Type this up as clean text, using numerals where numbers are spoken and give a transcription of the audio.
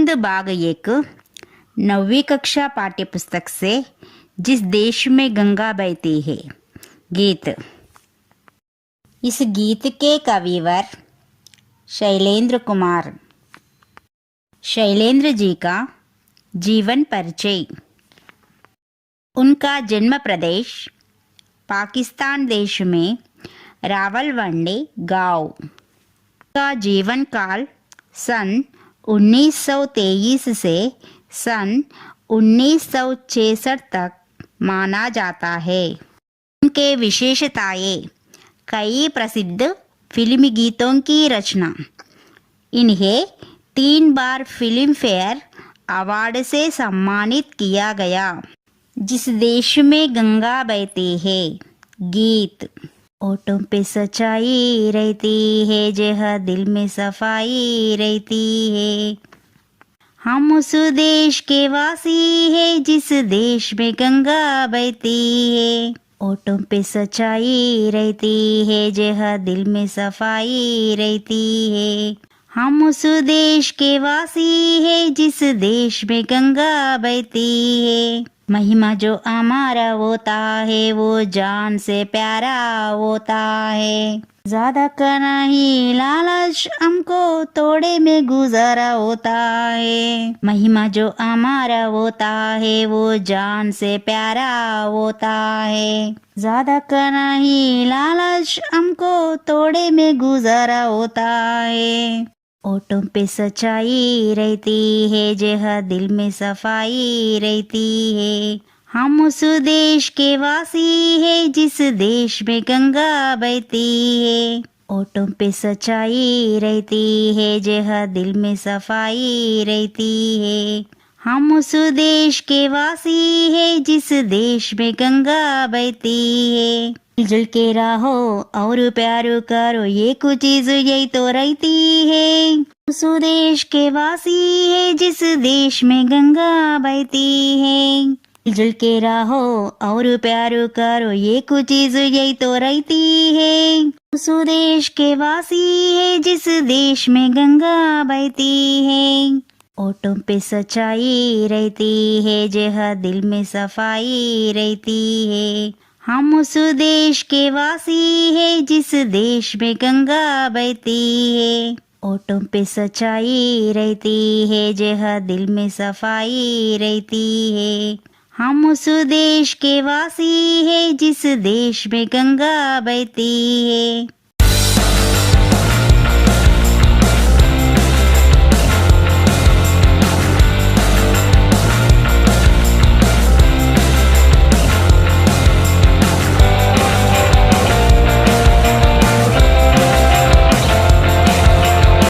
हिंद भाग 1 9वीं कक्षा पाठ्य पुस्तक से जिस देश में गंगा बहती है गीत। इस गीत के कविवर शैलेंद्र कुमार। शैलेंद्र जी का जीवन परिचय। उनका जन्म प्रदेश पाकिस्तान देश में रावलपिंडी गांव। का जीवन काल सन 1923 से सन 1966 तक माना जाता है। उनके विशेषताएं कई प्रसिद्ध फिल्मी गीतों की रचना। इन्हें 3 बार फिल्म फेयर अवार्ड से सम्मानित किया गया। जिस देश में गंगा बहती है गीत। ओठों पे सच्चाई रहती है, जहाँ दिल में सफाई रहती है। हम उस देश के वासी है जिस देश में गंगा बहती है। ओठों पे सच्चाई रहती है, जहाँ दिल में सफाई रहती है। हम उस देश के वासी है जिस देश में गंगा बहती है। महिमा जो हमारा होता है वो जान से प्यारा होता है। ज्यादा का नहीं लालच हमको थोड़े में गुजारा होता है। महिमा जो हमारा होता है वो जान से प्यारा होता है। ज्यादा का नहीं लालच हमको थोड़े में गुजारा होता है। ओठों पे सच्चाई रहती है, जहाँ दिल में सफाई रहती है। हम उस देश के वासी है जिस देश में गंगा बहती है। ओठों पे सच्चाई रहती है, जहाँ दिल में सफाई रहती है। हम उस देश के वासी है जिस देश में गंगा बहती है। मिलजुल के रहो और प्यार करो, ये कुछ चीज यही तो रहती है। उस देश के वासी है जिस देश में गंगा बहती है। मिलजुल के रहो और प्यार करो, ये कुछ चीज यही तो रहती है। उस देश के वासी है जिस देश में गंगा बहती है। ओठों पे सच्चाई रहती है, जहाँ दिल में सफाई रहती है। हम उस देश के वासी है जिस देश में गंगा बहती है। ओठों पे सच्चाई रहती है, जहाँ दिल में सफाई रहती है। हम उस देश के वासी है जिस देश में गंगा बहती है।